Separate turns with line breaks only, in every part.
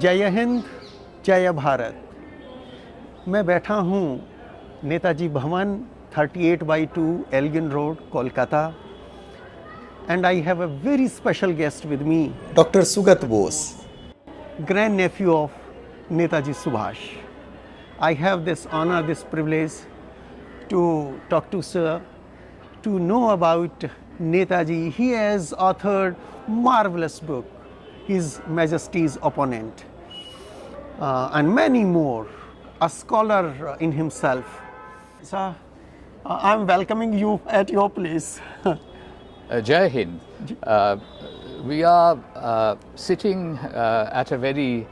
जय हिंद, जय भारत। मैं बैठा हूँ Netaji Bhavan 38/2 Elgin road, Kolkata, and I have a very special guest with me,
Dr. Sugata Bose,
grandnephew of Netaji Subhas. I have this honor, this privilege to talk to sir, to know about Netaji. He has authored marvelous book, His Majesty's Opponent, and many more, a scholar in himself. Sir, I'm welcoming you at your place.
Jai Hind. We are sitting at a very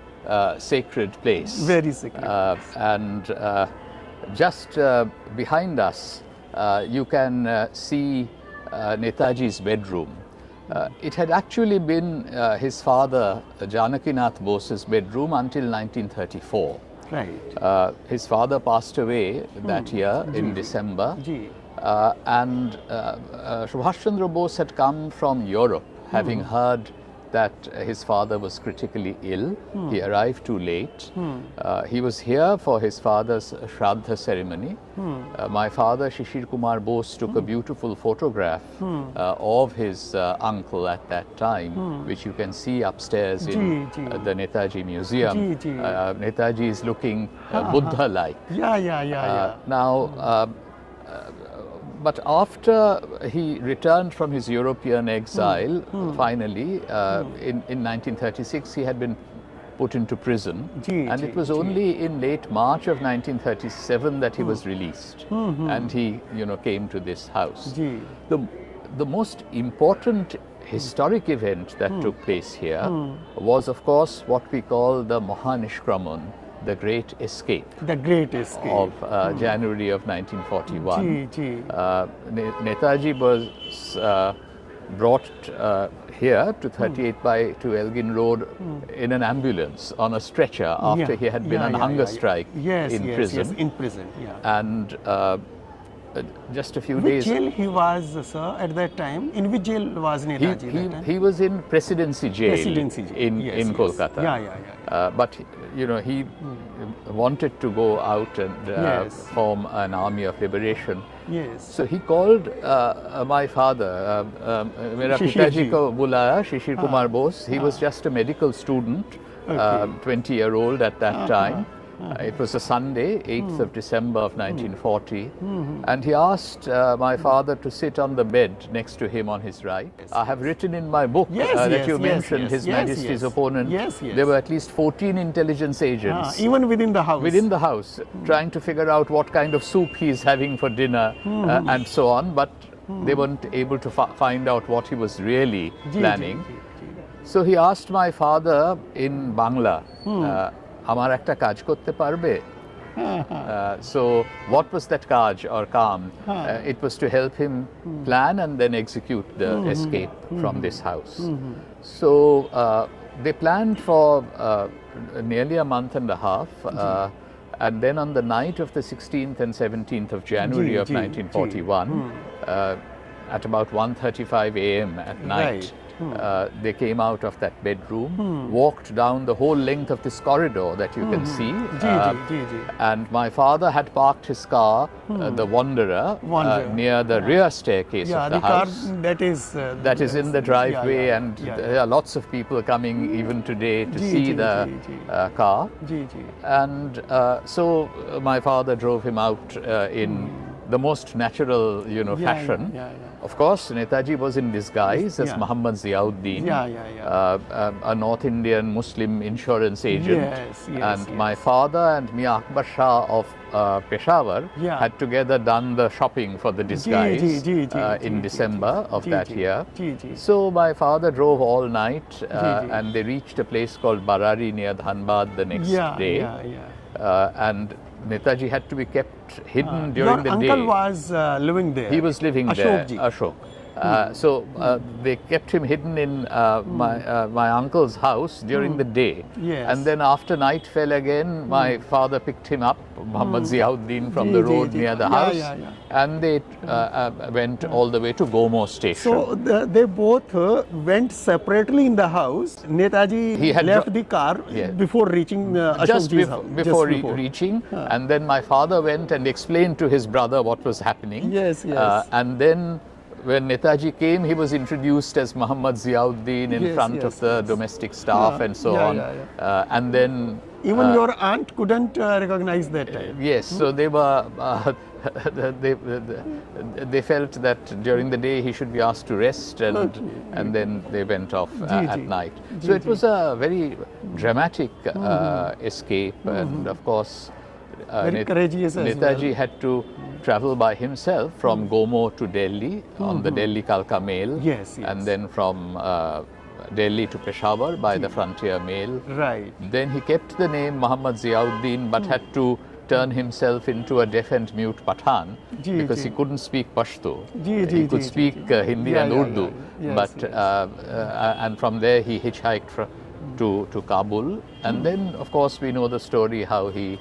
sacred place.
Very sacred.
And just behind us, you can see Netaji's bedroom. It had actually been his father, Janakinath Bose's bedroom until 1934.
Right.
His father passed away that year in December. And Subhash Chandra Bose had come from Europe, having heard that his father was critically ill. He arrived too late. He was here for his father's Shraddha ceremony. My father, Shishir Kumar Bose, took a beautiful photograph of his uncle at that time, which you can see upstairs in the Netaji Museum. Netaji is looking Buddha-like. Now, but after he returned from his European exile, finally, in 1936, he had been put into prison. And it was only in late March of 1937 that he was released. And he, came to this house. The most important historic event that took place here was, of course, what we call the Mahanishkraman, the Great Escape.
The Great Escape.
Of January of 1941. Netaji was brought here to 38/2 Elgin Road in an ambulance on a stretcher after he had been on hunger strike in prison.
Yes, in prison.
And just a few days.
Which jail he was, sir, at that time? In which jail was Netaji?
He was in Presidency Jail, in Kolkata. But he wanted to go out and form an army of liberation. So he called my father, Mera Pitaji ko bulaya, Shishir Kumar Bose. He was just a medical student, 20-year-old at that time. It was a Sunday, 8th of December of 1940, and he asked my father to sit on the bed next to him on his right. I have written in my book that you mentioned, His Majesty's Opponent. There were at least 14 intelligence agents.
Even within the house?
Within the house, trying to figure out what kind of soup he's having for dinner and so on, but they weren't able to find out what he was really planning. So he asked my father in Bangla, আমার একটা কাজ করতে পারবে? So what was that kaj or kaam? It was to help him plan and then execute the escape from this house. So they planned for nearly a month and a half, and then on the night of the 16th and 17th of January of 1941, at about 1:35 a.m. at night, they came out of that bedroom, walked down the whole length of this corridor that you can see, and my father had parked his car, the Wanderer, near the rear staircase of the house. That is in the driveway, and there are lots of people coming even today to see the car. And so my father drove him out in the most natural, fashion. Of course, Netaji was in disguise as Muhammad Ziauddin, a North Indian Muslim insurance agent. And my father and Mia Akbar Shah of Peshawar had together done the shopping for the disguise in December of that year. So my father drove all night and they reached a place called Barari near Dhanbad the next day. And Netaji had to be kept hidden during the day.
Your uncle was living there?
He was living there, Ashok. They kept him hidden in my uncle's house during the day.
Yes.
And then after night fell again, my father picked him up, Muhammad Ziauddin, from the road near the house. And they went all the way to Gomo station.
So they both went separately in the house. Netaji
He had
left the car before reaching Ashokji's house.
Before reaching. And then my father went and explained to his brother what was happening.
Yes, yes.
And then when Netaji came, he was introduced as Muhammad Ziauddin in front of the domestic staff and so on. And then
even your aunt couldn't recognize that time.
Yes, so they were. They felt that during the day he should be asked to rest, and then they went off at night. So it was a very dramatic escape, and of course,
very courageous as
Netaji had to travel by himself from Gomo to Delhi on the Delhi Kalka mail, and then from Delhi to Peshawar by the frontier mail.
Right.
Then he kept the name Muhammad Ziauddin, but had to turn himself into a deaf and mute Pathan because he couldn't speak Pashto. He could speak Hindi and Urdu, and from there he hitchhiked to Kabul, and then of course we know the story how he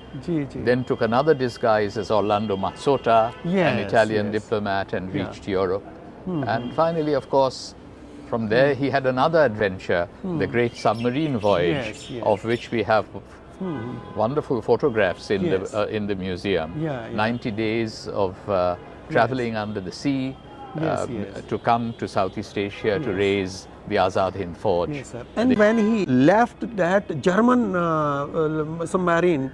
then took another disguise as Orlando Mazzotta, an Italian diplomat, and reached Europe. And finally, of course, from there he had another adventure, the great submarine voyage, of which we have wonderful photographs in the museum. 90 days of traveling under the sea to come to Southeast Asia to raise the Azad Hind Forge.
Yes, sir. And when he left that German submarine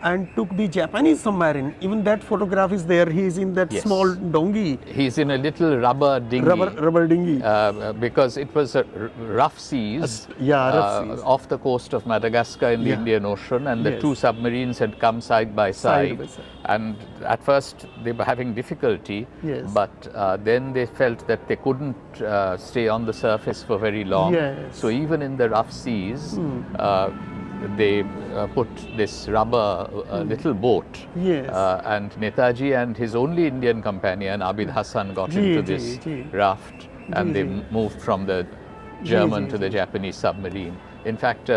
and took the Japanese submarine, even that photograph is there. He is in that small donghy.
He's in a little rubber dinghy.
Rubber dinghy.
Because it was rough seas off the coast of Madagascar in the Indian Ocean, and the two submarines had come side by side. And at first they were having difficulty, but then they felt that they couldn't stay on the surface for very long. So even in the rough seas, they put this rubber little boat, and Netaji and his only Indian companion Abid Hassan got into this raft, and they moved from the German to the Japanese submarine. In fact,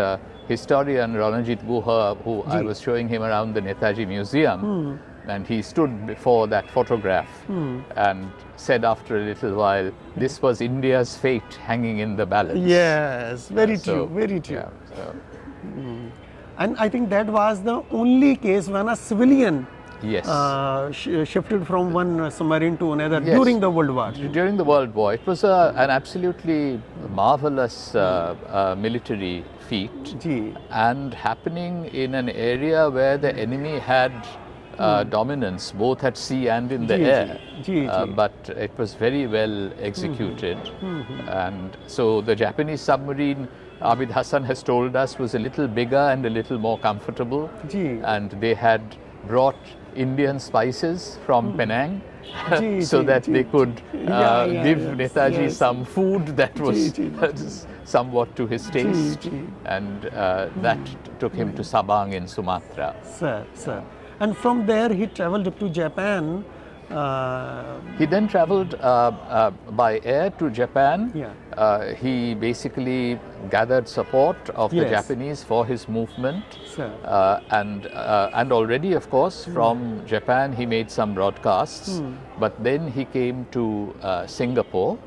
historian Ranajit Guha, who I was showing him around the Netaji Museum, and he stood before that photograph and said after a little while, this was India's fate hanging in the balance.
Yes, very true, very true. And I think that was the only case when a civilian shifted from one submarine to another during the World War.
During the World War, it was an absolutely marvelous military feat, and happening in an area where the enemy had dominance both at sea and in the air, but it was very well executed. And so the Japanese submarine, Abid Hassan has told us, was a little bigger and a little more comfortable, and they had brought Indian spices from Penang so that they could give Netaji some food that was somewhat to his taste, and that took him to Sabang in Sumatra.
Sir. And from there he traveled to Japan.
He then traveled by air to Japan. He basically gathered support of the Japanese for his movement, and already, of course, from Japan he made some broadcasts. But then he came to Singapore,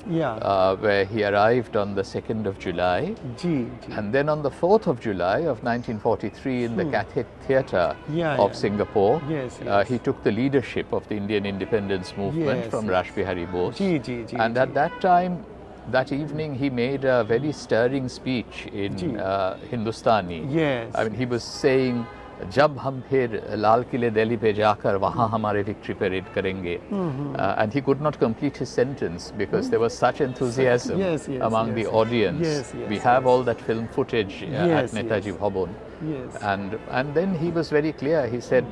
where he arrived on the 2nd of July, and then on the 4th of July of 1943 in the Cathay Theatre of Singapore, he took the leadership of the Indian independence movement from Rash Bihari Bose. And at that time, that evening, he made a very stirring speech in Hindustani. I mean, he was saying, "Jab hum phir Lal Kile Delhi pe jaakar wahan hamare victory parade karenge," and he could not complete his sentence because there was such enthusiasm among the audience. We have all that film footage at Netaji Bhawan, and then he was very clear. He said,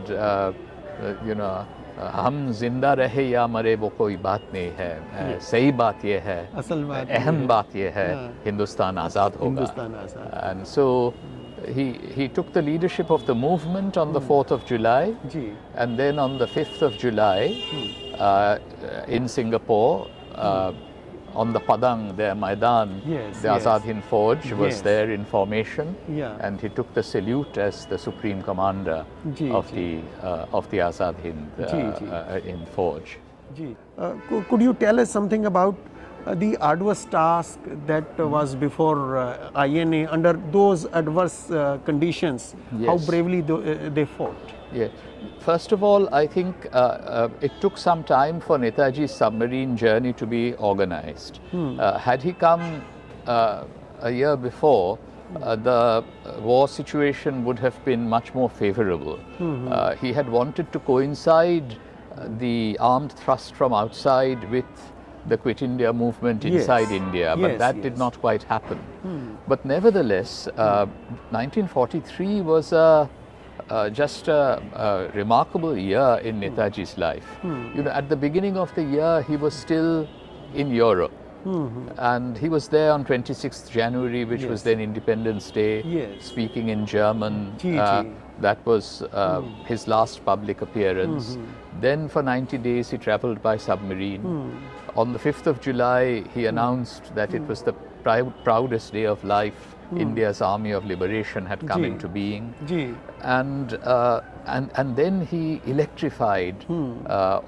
you know, हम जिंदा रहे या मरे वो कोई बात नहीं है, सही बात ये है, अहम बात ये है, हिंदुस्तान आज़ाद होगा. And so he took the leadership of the movement on the 4th of July, and then on the 5th of July in Singapore, on the Padang, there, Maidan,
Yes,
the
yes.
Azad Hind Forge was
Yes.
there in formation,
Yeah.
and he took the salute as the supreme commander
Ji,
of
ji.
the Azad Hind in Forge.
Ji. Could you tell us something about the arduous task that was before INA under those adverse conditions? How
Yes.
bravely they fought?
Yeah. First of all, I think it took some time for Netaji's submarine journey to be organized. Had he come a year before, the war situation would have been much more favorable. He had wanted to coincide the armed thrust from outside with the Quit India movement
Yes.
inside India, but
Yes,
that did
yes.
not quite happen. But nevertheless, 1943 was just a remarkable year in Netaji's life. You know, at the beginning of the year, he was still in Europe. And he was there on 26th January, which was
Yes.
then Independence Day,
Yes.
speaking in German.
Ji, ji.
That was his last public appearance. Then for 90 days he traveled by submarine. On the 5th of July, he announced that it was the proudest day of life. India's Army of Liberation had come
Ji.
into being.
Ji.
And then he electrified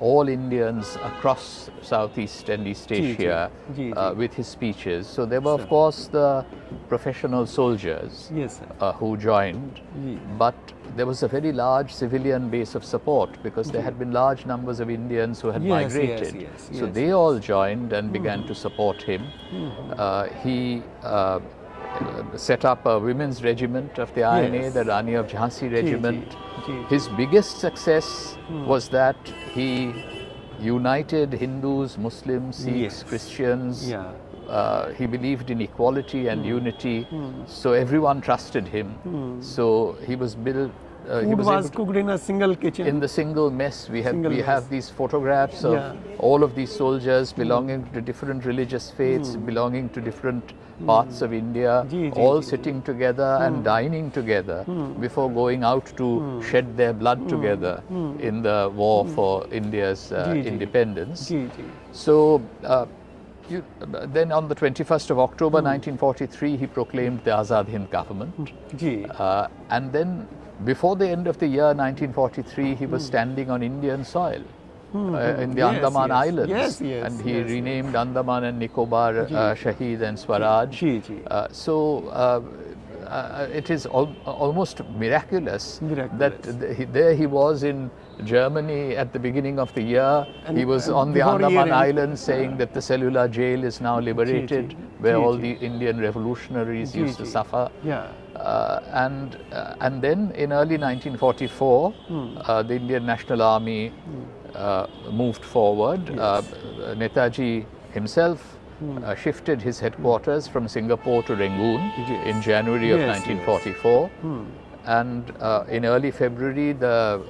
all Indians across Southeast and East
Ji, ji.
Asia
Ji, ji.
with his speeches. So there were, of course, the professional soldiers
Yes, sir.
who joined,
Ji.
but there was a very large civilian base of support because there had been large numbers of Indians who had
Yes,
migrated.
yes,
So
yes.
they all joined and began to support him. He set up a women's regiment of the INA,
Yes.
the Rani of Jhansi regiment.
ji.
His biggest success was that he united Hindus, Muslims, Sikhs,
Yes.
Christians.
Yeah.
He believed in equality and unity, so everyone trusted him. So he was built. He
Food
was
was
able to-
cooked in a single kitchen.
in the single mess. We
Single mess.
have these photographs of
Yeah.
all of these soldiers belonging to different religious faiths, belonging to different parts of India,
Ji, ji,
all
ji.
sitting together and dining together before going out to shed their blood together in the war for India's
Ji, ji.
independence.
Ji, ji.
So then on the 21st of October 1943, he proclaimed the Azad Hind government.
Ji.
And then before the end of the year 1943, he was standing on Indian soil in the
Yes,
Andaman
yes.
Islands.
Yes, yes,
and he
yes, yes.
renamed Andaman and Nicobar Shaheed and Swaraj.
Ji, ji.
It is almost miraculous,
Miraculous.
that there he was in Germany at the beginning of the year.
And-
He was
and
on the
before
Andaman
year-end.
Islands saying that the cellular jail is now liberated,
ji.
where
Ji,
all
ji.
the Indian revolutionaries
Ji,
used to
ji.
suffer.
Yeah.
And then in early 1944, the Indian National Army moved forward. Netaji himself shifted his headquarters from Singapore to Rangoon
Yes.
in January of
Yes,
1944. And in early February, the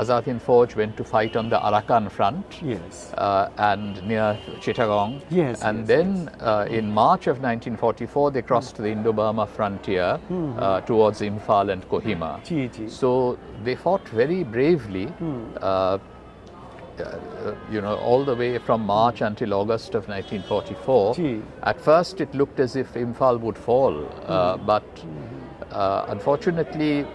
Azad Hind Forge went to fight on the Arakan front.
Yes.
And near Chittagong.
Yes,
And
yes,
then in March of 1944, they crossed the Indo-Burma frontier towards Imphal and Kohima.
Ji, ji.
So they fought very bravely, all the way from March until August of 1944.
Ji.
At first, it looked as if Imphal would fall, but unfortunately,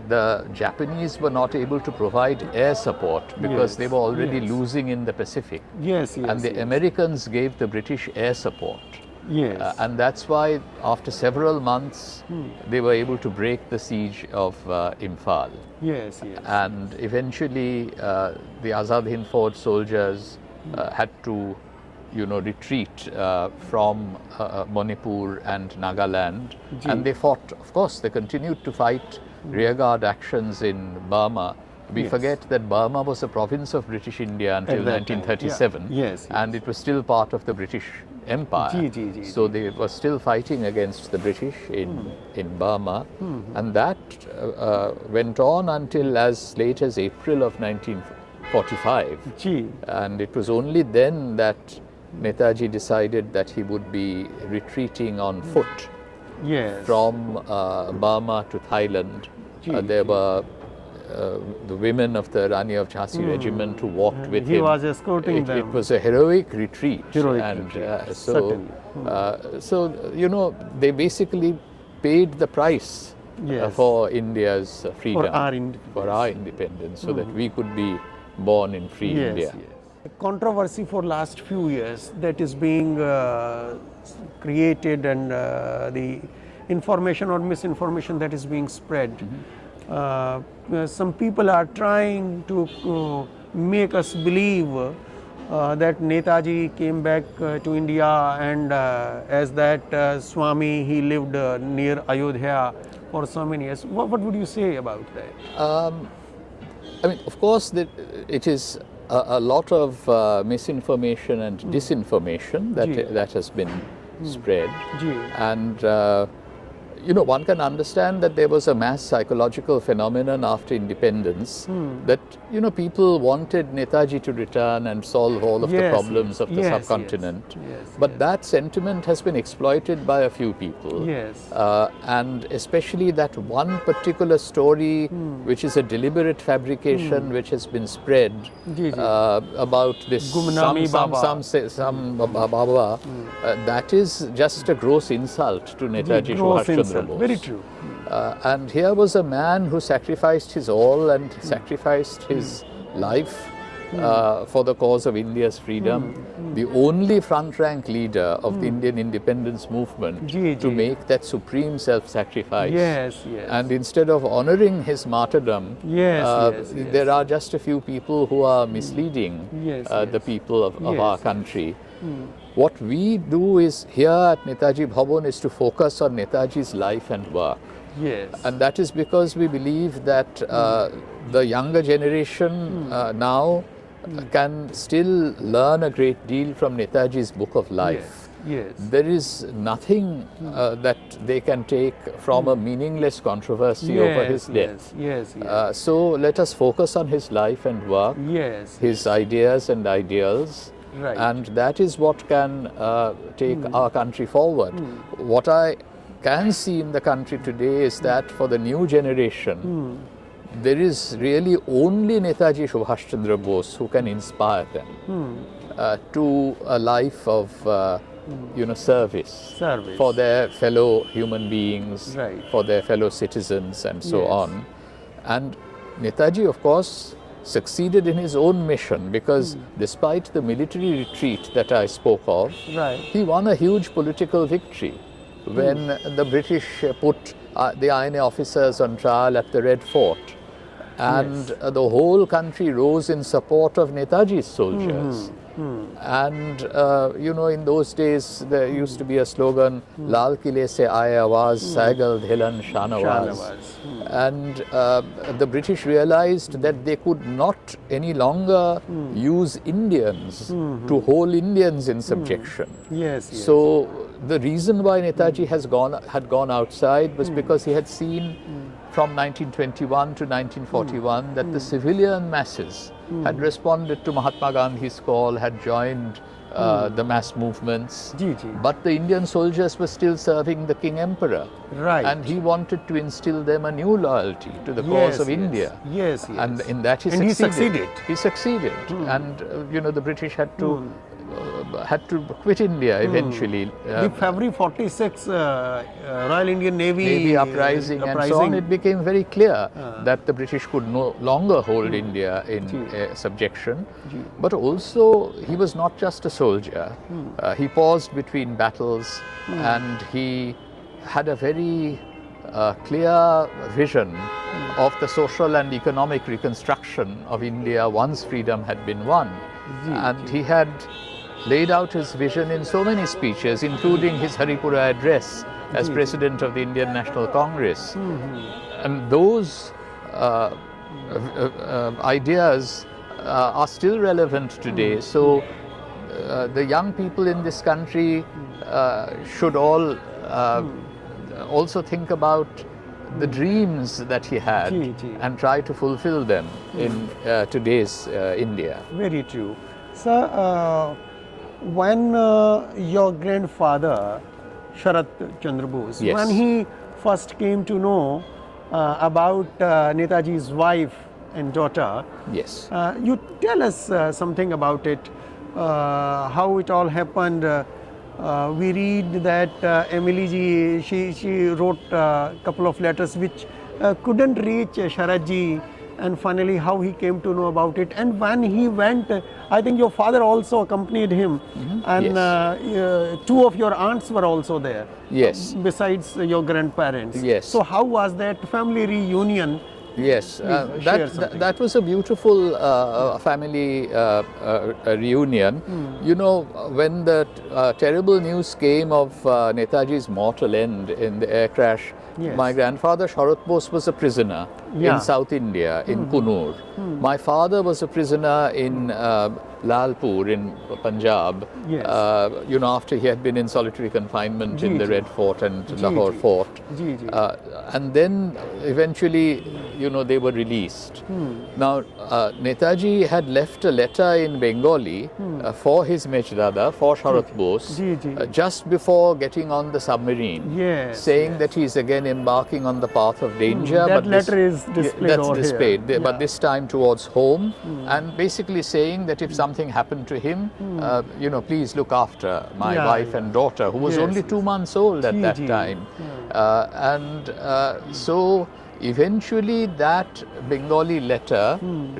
the Japanese were not able to provide air support because
Yes,
they were already
yes.
losing in the Pacific.
Yes, yes.
And the
yes.
Americans gave the British air support.
Yes.
And that's why, after several months, they were able to break the siege of Imphal.
Yes, yes.
And eventually, the Azad Hind Force soldiers had to, retreat from Manipur and Nagaland.
Ji.
And they fought, of course, they continued to fight rearguard actions in Burma. We
Yes.
forget that Burma was a province of British India until
At that time,
1937.
yeah. Yes,
And it was still part of the British Empire.
Ji, ji, ji,
So they were still fighting against the British in Burma. And that went on until as late as April of 1945.
Ji.
And it was only then that Netaji decided that he would be retreating on foot
Yes.
from Burma to Thailand.
Ji,
There were the women of the Rani of Jhansi regiment who walked with him.
He was escorting them.
It was a heroic retreat.
Heroic
and
retreat,
so you know, they basically paid the price for India's freedom, for our independence, so that we could be born in free India.
Controversy for last few years that is being created, and the information or misinformation that is being spread. Some people are trying to make us believe that Netaji came back to India, and as that Swami, he lived near Ayodhya for so many years. What would you say about that?
I mean, of course, it is a lot of misinformation and disinformation that has been spread. And you know, one can understand that there was a mass psychological phenomenon after independence that, you know, people wanted Netaji to return and solve all of the problems of the subcontinent. But that sentiment has been exploited by a few people. And especially that one particular story, which is a deliberate fabrication, which has been spread about this some Baba, that is just a gross insult to Netaji Subhas Chandra Bose.
Very true.
And here was a man who sacrificed his all and sacrificed his life for the cause of India's freedom, the only front-rank leader of the Indian independence movement to make that supreme self-sacrifice. And instead of honoring his martyrdom, there are just a few people who are misleading the people of our country. What we do is here at Netaji Bhawan is to focus on Netaji's life and work. And that is because we believe that the younger generation now can still learn a great deal from Netaji's book of life. There is nothing that they can take from a meaningless controversy over his death. So let us focus on his life and work, his ideas and ideals. And that is what can take our country forward. What I can see in the country today is that for the new generation, there is really only Netaji Subhas Chandra Bose who can inspire them to a life of you know, service for their fellow human beings, for their fellow citizens, and so on. And Netaji, of course, succeeded in his own mission, because despite the military retreat that I spoke of, he won a huge political victory when the British put the INA officers on trial at the Red Fort. And the whole country rose in support of Netaji's soldiers. And you know, in those days there used to be a slogan, Lal Kile se aaye awaaz, Saigal Dhilan Shanawaz. And the British realized that they could not any longer use Indians to hold Indians in subjection. So the reason why Netaji had gone outside was because he had seen from 1921 to 1941 that the civilian masses had responded to Mahatma Gandhi's call, had joined the mass movements, but the Indian soldiers were still serving the King Emperor. And he wanted to instill them a new loyalty to the cause of India. And in that he succeeded. He succeeded. And you know, the British had to quit India eventually.
The February 46 Royal Indian Navy
uprising and so on, it became very clear that the British could no longer hold India in subjection. But also, he was not just a soldier. He paused between battles and he had a very clear vision of the social and economic reconstruction of India once freedom had been won. And he had laid out his vision in so many speeches, including his Haripura address as President of the Indian National Congress. And those ideas are still relevant today. So the young people in this country should all also think about the dreams that he had and try to fulfill them in today's India.
Very true. Sir, when your grandfather, Sharat Chandra Bose, when he first came to know about Netaji's wife, and daughter.
Yes.
You tell us something about it, how it all happened. We read that Emilie ji, she wrote a couple of letters which couldn't reach Sharat ji, and finally how he came to know about it. And when he went, I think your father also accompanied him, and
Yes.
two of your aunts were also there.
Yes.
Besides your grandparents.
Yes.
So how was that family reunion?
Yes,
share something.
that was a beautiful family reunion. You know, when the terrible news came of Netaji's mortal end in the air crash,
Yes.
my grandfather Sharat Bose was a prisoner
Yeah.
in South India, in Kunur. My father was a prisoner in Lalpur in Punjab,
Yes.
you know, after he had been in solitary confinement in the
ji.
Red Fort and
Ji,
Lahore
ji.
Fort.
Ji, ji.
And then eventually, you know, they were released. Now, Netaji had left a letter in Bengali for his Mejdada, for Sharat Bose,
Ji, ji.
just before getting on the submarine,
Yes,
saying that he's again embarking on the path of danger.
That
but this-
letter is displayed
That's
over here.
displayed,
Yeah.
but this time towards home, and basically saying that if something happened to him, you know, please look after my
Yeah,
wife
yeah.
and daughter, who was
Yes,
only
yes.
2 months old at
Ji,
that
ji.
time. So eventually that Bengali letter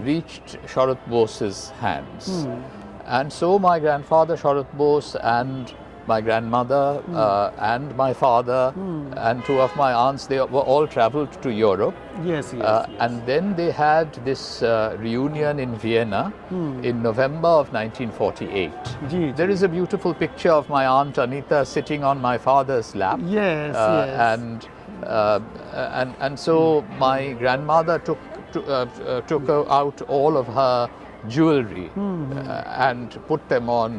reached Sharat Bose's hands. And so my grandfather Sharat Bose and my grandmother and my father and two of my aunts, they were all traveled to Europe.
Yes, yes.
And then they had this reunion in Vienna in November of 1948.
Ji,
There is a beautiful picture of my aunt Anita sitting on my father's lap.
Yes, yes.
And so my grandmother took out all of her jewelry and put them on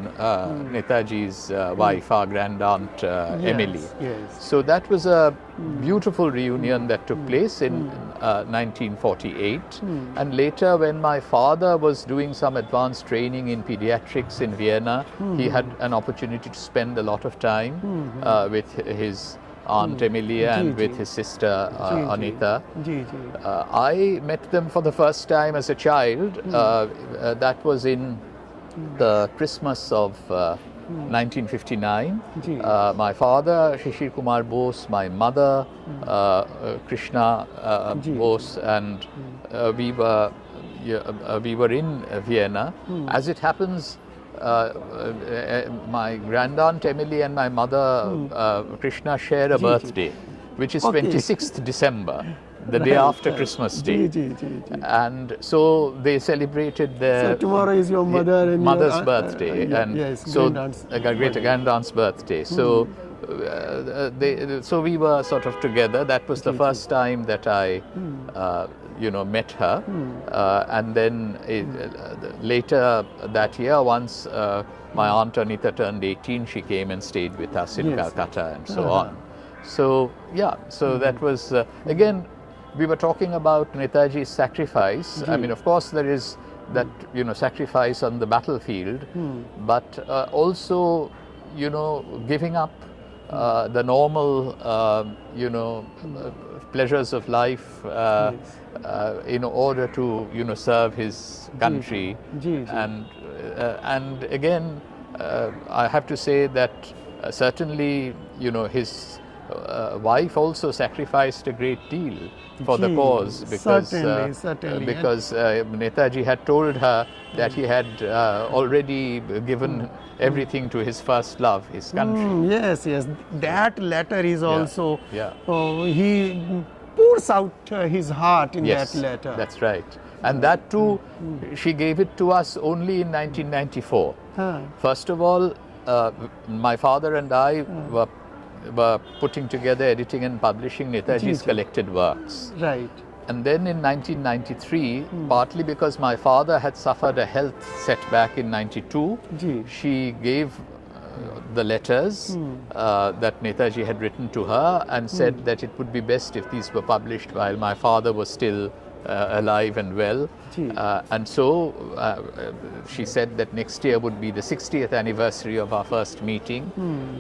Netaji's wife, our grandaunt Emilie.
Yes.
So that was a beautiful reunion that took place in 1948. And later, when my father was doing some advanced training in pediatrics in Vienna, he had an opportunity to spend a lot of time with his Aunt Emilie and with his sister Anita.
Ji, ji.
I met them for the first time as a child. That was in the Christmas of 1959.
Ji.
My father, Shishir Kumar Bose, my mother, Krishana Bose, and we were in Vienna. As it happens, my grandaunt Emilie and my mother Krishna share a birthday, which is
Okay.
26th December, the day after Christmas Day.
Ji, ji, ji, ji.
And so they celebrated their
So tomorrow is your mother and
mother's
your,
birthday, and
yes,
so
grandaunt's
a great grandaunt's birthday. So so we were sort of together. That was the first time that I you know, met her. And then later that year, once my aunt Anita turned 18, she came and stayed with us in
Yes.
Calcutta and so on. So yeah, so that was again, we were talking about Netaji's sacrifice. I mean, of course, there is that, you know, sacrifice on the battlefield, but also, you know, giving up the normal, you know, pleasures of life in order to, you know, serve his country.
Ji, ji.
And again, I have to say that certainly, you know, his wife also sacrificed a great deal for the
Ji,
cause, because
certainly.
because Netaji had told her that he had already given everything to his first love, his country.
Yes, yes. That letter is also,
yeah.
He pours out his heart in
Yes,
that letter.
that's right. And that too, she gave it to us only in 1994. First of all, my father and I were putting together, editing and publishing Netaji's collected works.
Right.
And then in 1993, partly because my father had suffered a health setback in 92,
Ji.
she gave the letters that Netaji had written to her and said that it would be best if these were published while my father was still alive and well. And so she said that next year would be the 60th anniversary of our first meeting.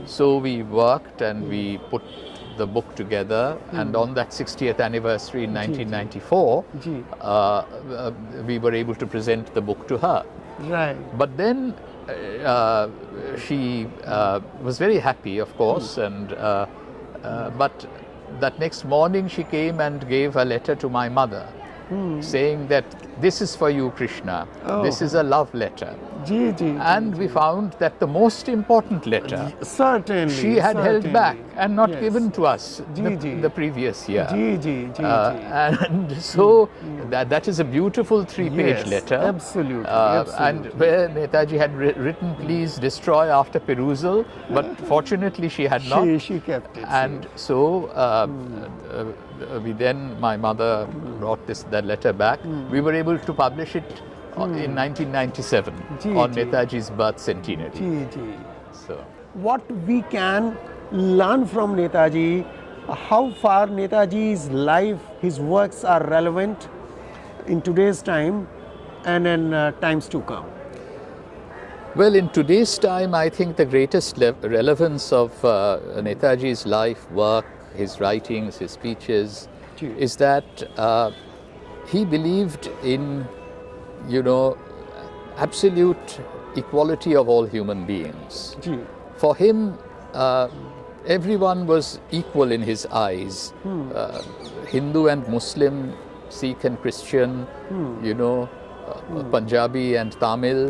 So we worked and we put the book together, and on that 60th anniversary in 1994, we were able to present the book to her.
Right.
But then she was very happy, of course, and but that next morning she came and gave a letter to my mother, saying that this is for you, Krishna. This is a love letter. And we found that the most important letter
certainly
she had held back and not
Yes.
given to us the previous year. And so that is a beautiful 3-page
Yes,
letter.
absolutely,
And where Netaji had written, please destroy after perusal, but fortunately she had not.
She kept it.
And so my mother brought that letter back. We were able to publish it in 1997 on Netaji's birth centenary. So,
what we can learn from Netaji, how far Netaji's life, his works are relevant in today's time and in times to come?
well, in today's time, I think the greatest relevance of Netaji's life, work, his writings, his speeches, is that he believed in, absolute equality of all human beings. For him, everyone was equal in his eyes. Hindu and Muslim, Sikh and Christian, Punjabi and Tamil,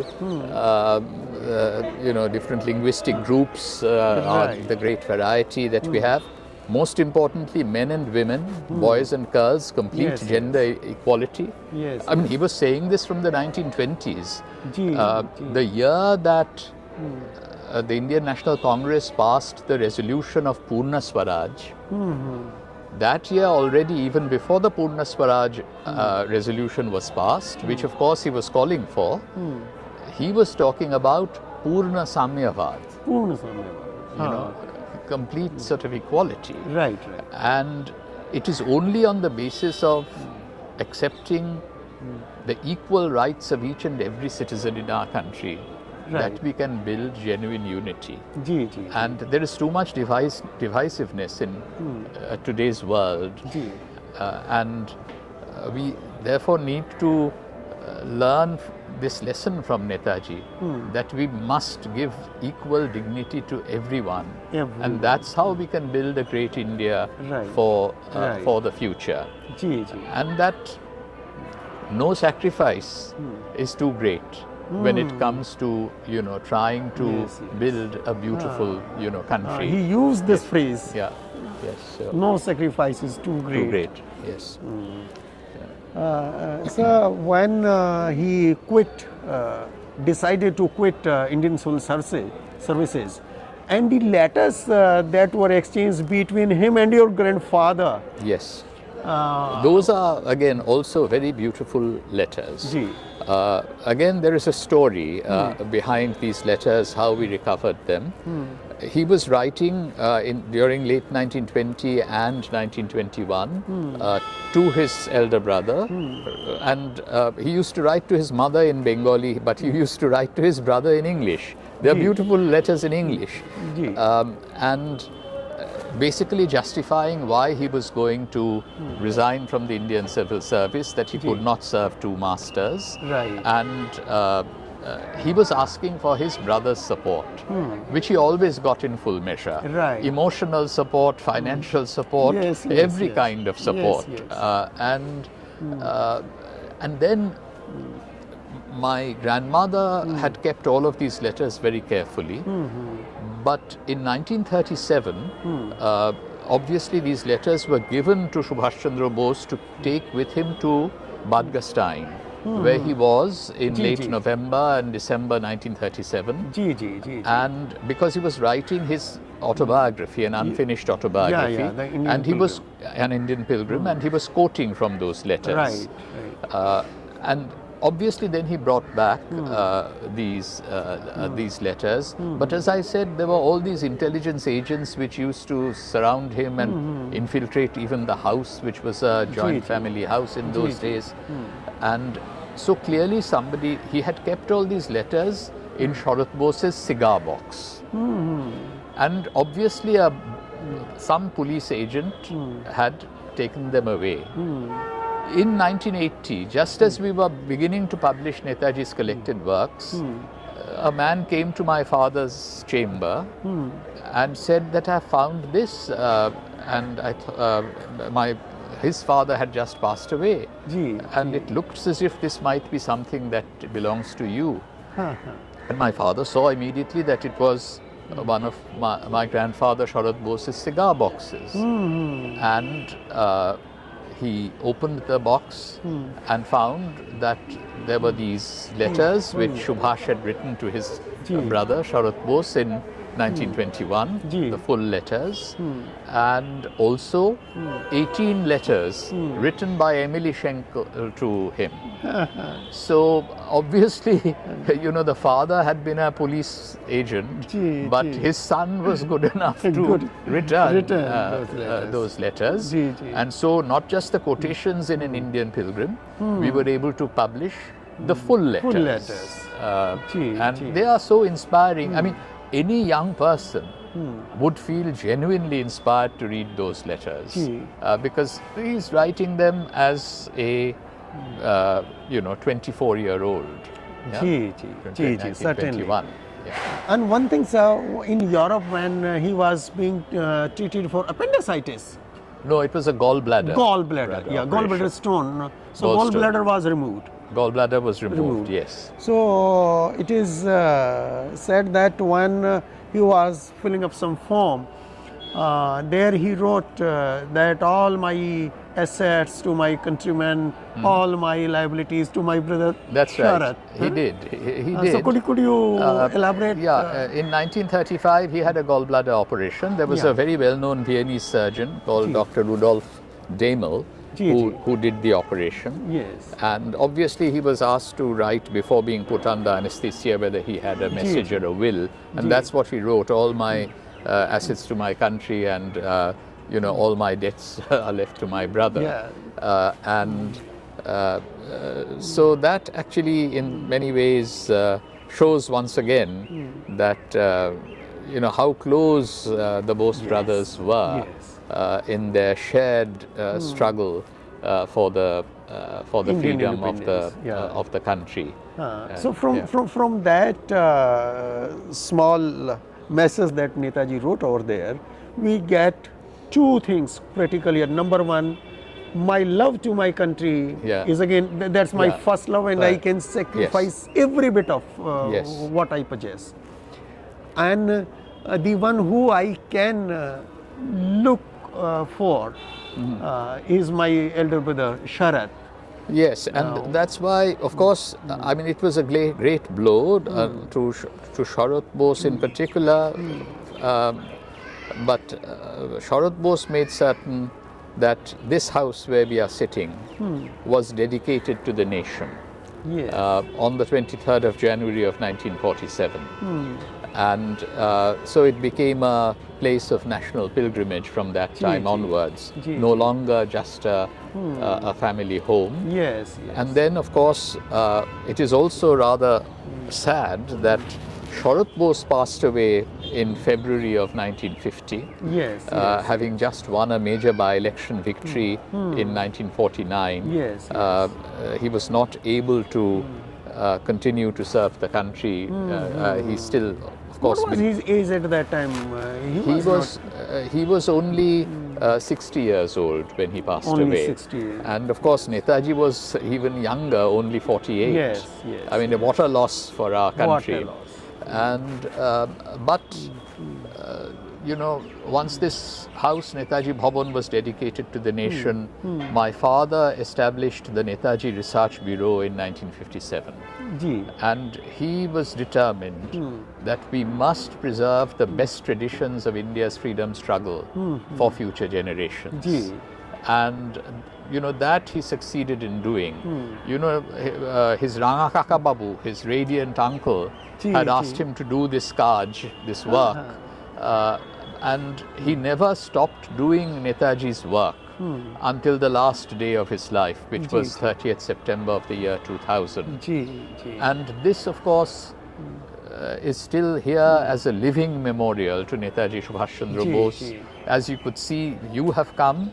different linguistic groups are the great variety that we have. Most importantly, men and women, boys and girls, complete gender equality. I mean, he was saying this from the 1920s. The year that the Indian National Congress passed the resolution of Purna Swaraj, that year already, even before the Purna Swaraj resolution was passed, which of course he was calling for, he was talking about Purna Samyavad. Complete sort of equality.
Right.
And it is only on the basis of accepting the equal rights of each and every citizen in our country that we can build genuine unity. And there is too much divisiveness in today's world. And we therefore need to learn this lesson from Netaji, that we must give equal dignity to everyone. And that's how we can build a great India for the future. And that no sacrifice is too great when it comes to trying to build a beautiful country.
He used this phrase.
So
No sacrifice is too great.
too great. Yes.
So when he decided to quit Indian Civil Services, and the letters that were exchanged between him and your grandfather.
Yes. Those are again also very beautiful letters. Again, there is a story behind these letters, how we recovered them. He was writing during late 1920 and 1921 to his elder brother, and he used to write to his mother in Bengali, but he used to write to his brother in English. They are beautiful letters in English, and basically justifying why he was going to resign from the Indian Civil Service, that he could not serve two masters, and he was asking for his brother's support, which he always got in full measure. Emotional support, financial support, every kind of support. And then my grandmother had kept all of these letters very carefully. But in 1937, obviously these letters were given to Subhash Chandra Bose to take with him to Badgastein, where he was in late November and December 1937. And because he was writing his autobiography, an unfinished autobiography, and he was an Indian pilgrim, and he was quoting from those letters. And obviously then he brought back these letters, but as I said, there were all these intelligence agents which used to surround him and infiltrate even the house, which was a joint family house in those days. And so clearly he had kept all these letters in Sharat Bose's cigar box. And obviously a some police agent had taken them away. In 1980, just as we were beginning to publish Netaji's collected works, a man came to my father's chamber and said that I found this, and his father had just passed away, and it looks as if this might be something that belongs to you. And my father saw immediately that it was one of my grandfather Sharad Bose's cigar boxes, and he opened the box and found that there were these letters which Subhas had written to his brother Sharad Bose in 1921, the full letters, and also 18 letters written by Emilie Schenkl to him. So obviously, the father had been a police agent, but his son was good enough to return those letters. And so not just the quotations in an Indian pilgrim, we were able to publish the full letters. And they are so inspiring. I mean, any young person would feel genuinely inspired to read those letters because he's writing them as a 24-year-old.
Certainly. And one thing, sir, in Europe when he was being treated for appendicitis.
No, it was a gallbladder.
Gallbladder stone. So gallbladder was removed.
Gallbladder was removed, yes.
So it is said that when he was filling up some form, there he wrote that all my assets to my countrymen, all my liabilities to my brother.
That's
Sharad.
Right. He did. He did.
So could you elaborate?
In 1935 he had a gallbladder operation. There was a very well-known Viennese surgeon called Dr. Rudolf Daimel, who did the operation.
Yes.
And obviously he was asked to write before being put under anesthesia whether he had a message or a will, and that's what he wrote. All my assets to my country and all my debts are left to my brother. So that actually in many ways shows once again that how close the Bose brothers were in their shared struggle for the freedom of the country.
So from that small message that Netaji wrote over there, we get two things critically. Number one, my love to my country is again, that's my first love, and I can sacrifice every bit of what I possess. And the one who I can look for is my elder brother Sharad.
Yes, and that's why, of course, I mean, it was a great blow to Sharad Bose in particular, but Sharad Bose made certain that this house where we are sitting was dedicated to the nation on the 23rd of January of 1947. And so it became a place of national pilgrimage from that time onwards, no longer just a family home.
Yes.
And then, of course, it is also rather sad that Sharad Bose passed away in February of 1950, having just won a major by-election victory in 1949. He was not able to continue to serve the country. He still, of course...
What was his age at that time?
He was only 60 years old when he passed away.
60 years.
And of course, Netaji was even younger, only 48. I mean, what a loss for our country. And once this house, Netaji Bhawan, was dedicated to the nation, my father established the Netaji Research Bureau in 1957. And he was determined that we must preserve the best traditions of India's freedom struggle for future generations. And that he succeeded in doing. His Ranga Kaka Babu, his radiant uncle, had asked him to do this kaj, this work, and he never stopped doing Netaji's work until the last day of his life, which was 30th September of the year 2000. And this, of course, is still here as a living memorial to Netaji Subhas Chandra
Ji,
Bose.
ji.
As you could see, you have come,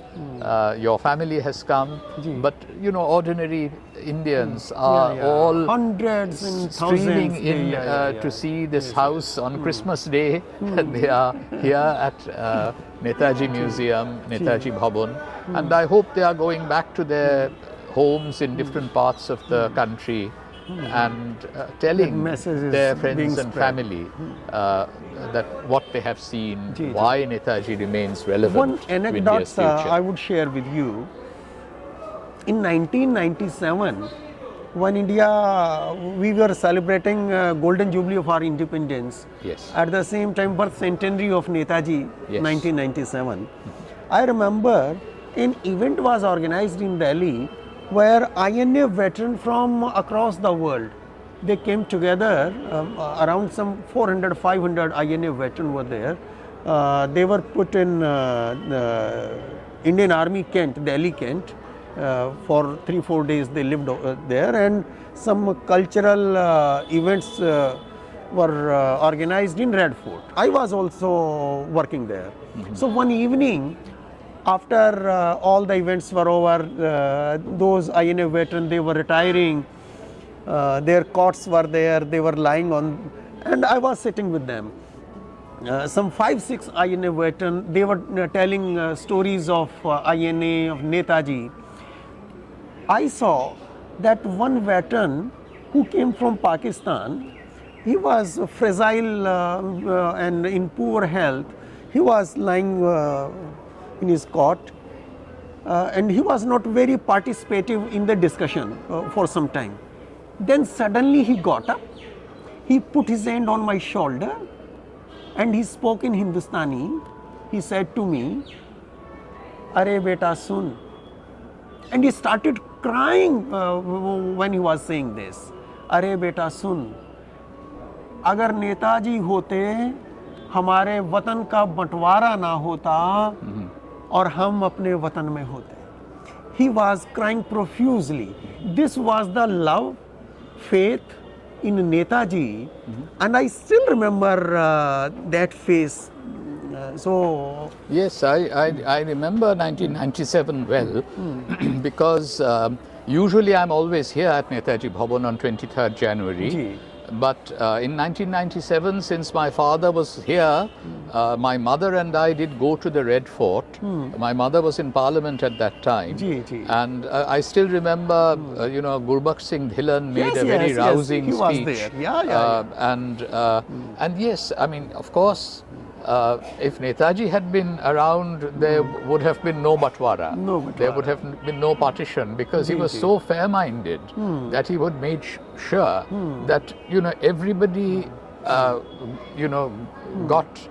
your family has come,
Ji.
but you know, ordinary Indians are
Yeah.
all
Hundreds and
streaming
thousands.
in
Yeah.
to see this house on Christmas Day. They are here at Netaji Museum, Netaji Bhawan, and I hope they are going back to their homes in different parts of the country and telling
message is
their
being
friends and
spread.
family that what they have seen,
Ji, ji.
why Netaji remains relevant
One
to
anecdote
India's future.
I would share with you. In 1997, when we were celebrating Golden Jubilee of our independence.
Yes.
At the same time, birth centenary of Netaji,
Yes.
1997. I remember an event was organized in Delhi where INA veterans from across the world, they came together, around some 400, 500 INA veterans were there. They were put in Indian Army Kent, Delhi Kent. For 3-4 days they lived there, and some cultural events were organized in Red Fort. I was also working there. So one evening, after all the events were over, those INA veterans, they were retiring, their cots were there, they were lying on, and I was sitting with them. Some 5-6 INA veterans, they were telling stories of INA, of Netaji. I saw that one veteran who came from Pakistan, he was fragile and in poor health. He was lying in his cot and he was not very participative in the discussion for some time. Then suddenly he got up, he put his hand on my shoulder and he spoke in Hindustani. He said to me, "Are beta sun." And he started crying when he was saying this. "Are beta sun, अगर नेताजी होते हमारे वतन का बंटवारा ना होता और हम अपने वतन में होते." He was crying profusely. This was the love, faith in Netaji, and I still remember that face.
Yes, I remember 1997 well because usually I'm always here at Netaji Bhawan on 23rd January.
Ji.
But in 1997, since my father was here, my mother and I did go to the Red Fort. My mother was in Parliament at that time.
Ji, ji.
And I still remember, Gurbakh Singh Dhillon made a very
Yes,
rousing
he was
speech.
there. Yeah.
And yes, I mean, of course, if Netaji had been around, there would have been no Batwara.
No Batwara.
There would have been no partition because he was so fair-minded that he would make sure that everybody got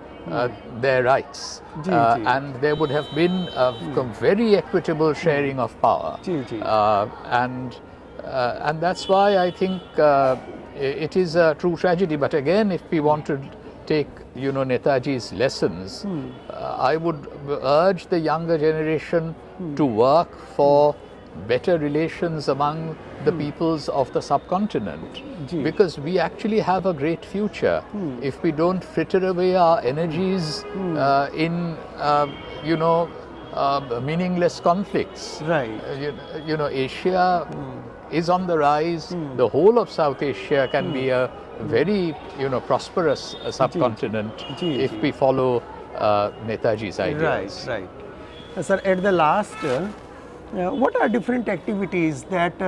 their rights, and there would have been a very equitable sharing of power. And that's why I think it is a true tragedy. But again, if we want to take Netaji's lessons, I would urge the younger generation to work for better relations among the peoples of the subcontinent, because we actually have a great future if we don't fritter away our energies in meaningless conflicts.
Right.
Asia is on the rise. The whole of South Asia can be a very prosperous subcontinent if we follow Netaji's ideas.
Right. Sir, at the last, what are different activities that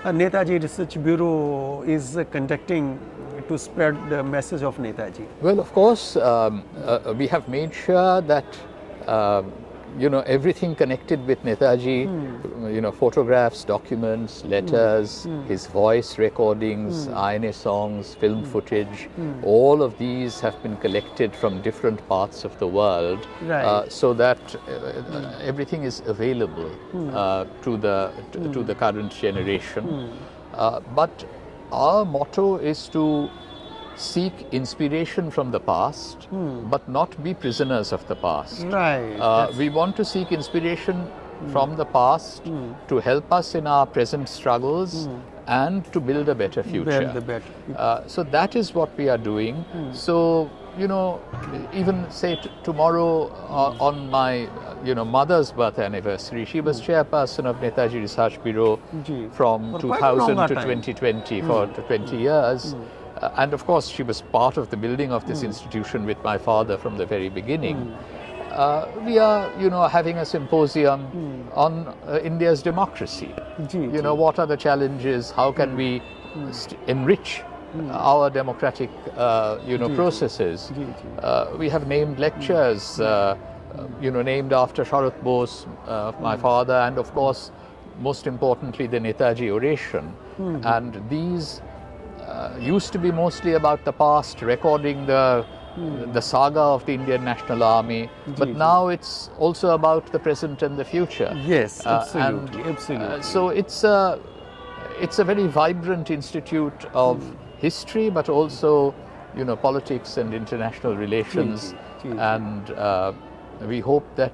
Netaji Research Bureau is conducting to spread the message of Netaji?
Well, of course, we have made sure that everything connected with Netaji, photographs, documents, letters, his voice recordings, INA songs, film footage, all of these have been collected from different parts of the world, so that everything is available to the current generation. But our motto is to seek inspiration from the past, but not be prisoners of the past.
Right.
We want to seek inspiration from the past to help us in our present struggles and to build a better future.
Build the better.
So that is what we are doing. So, you know, even say tomorrow on my, mother's birth anniversary, she was chairperson of Netaji Research Bureau
Ji.
from
For quite a
2000
longer
to
time.
2020 for 20 years. And of course, she was part of the building of this institution with my father from the very beginning. We are, having a symposium on India's democracy.
Ji,
You know, what are the challenges? How can we enrich our democratic, processes?
Ji,
We have named lectures, named after Sugata Bose, my father, and of course, most importantly, the Netaji oration. And these used to be mostly about the past, recording the saga of the Indian National Army, but now it's also about the present and the future.
Yes, absolutely,
and,
absolutely.
So it's a very vibrant institute of history, but also, politics and international relations. And we hope that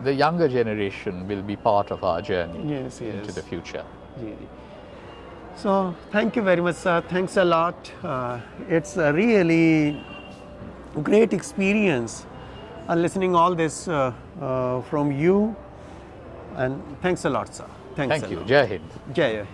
the younger generation will be part of our journey
Yes,
into
yes.
the future.
Ji, ji. So thank you very much, sir. Thanks a lot. It's a really great experience listening all this from you. And thanks a lot, sir. Thanks
Thank
a
you.
lot.
Jai Hind.
Jai Hind.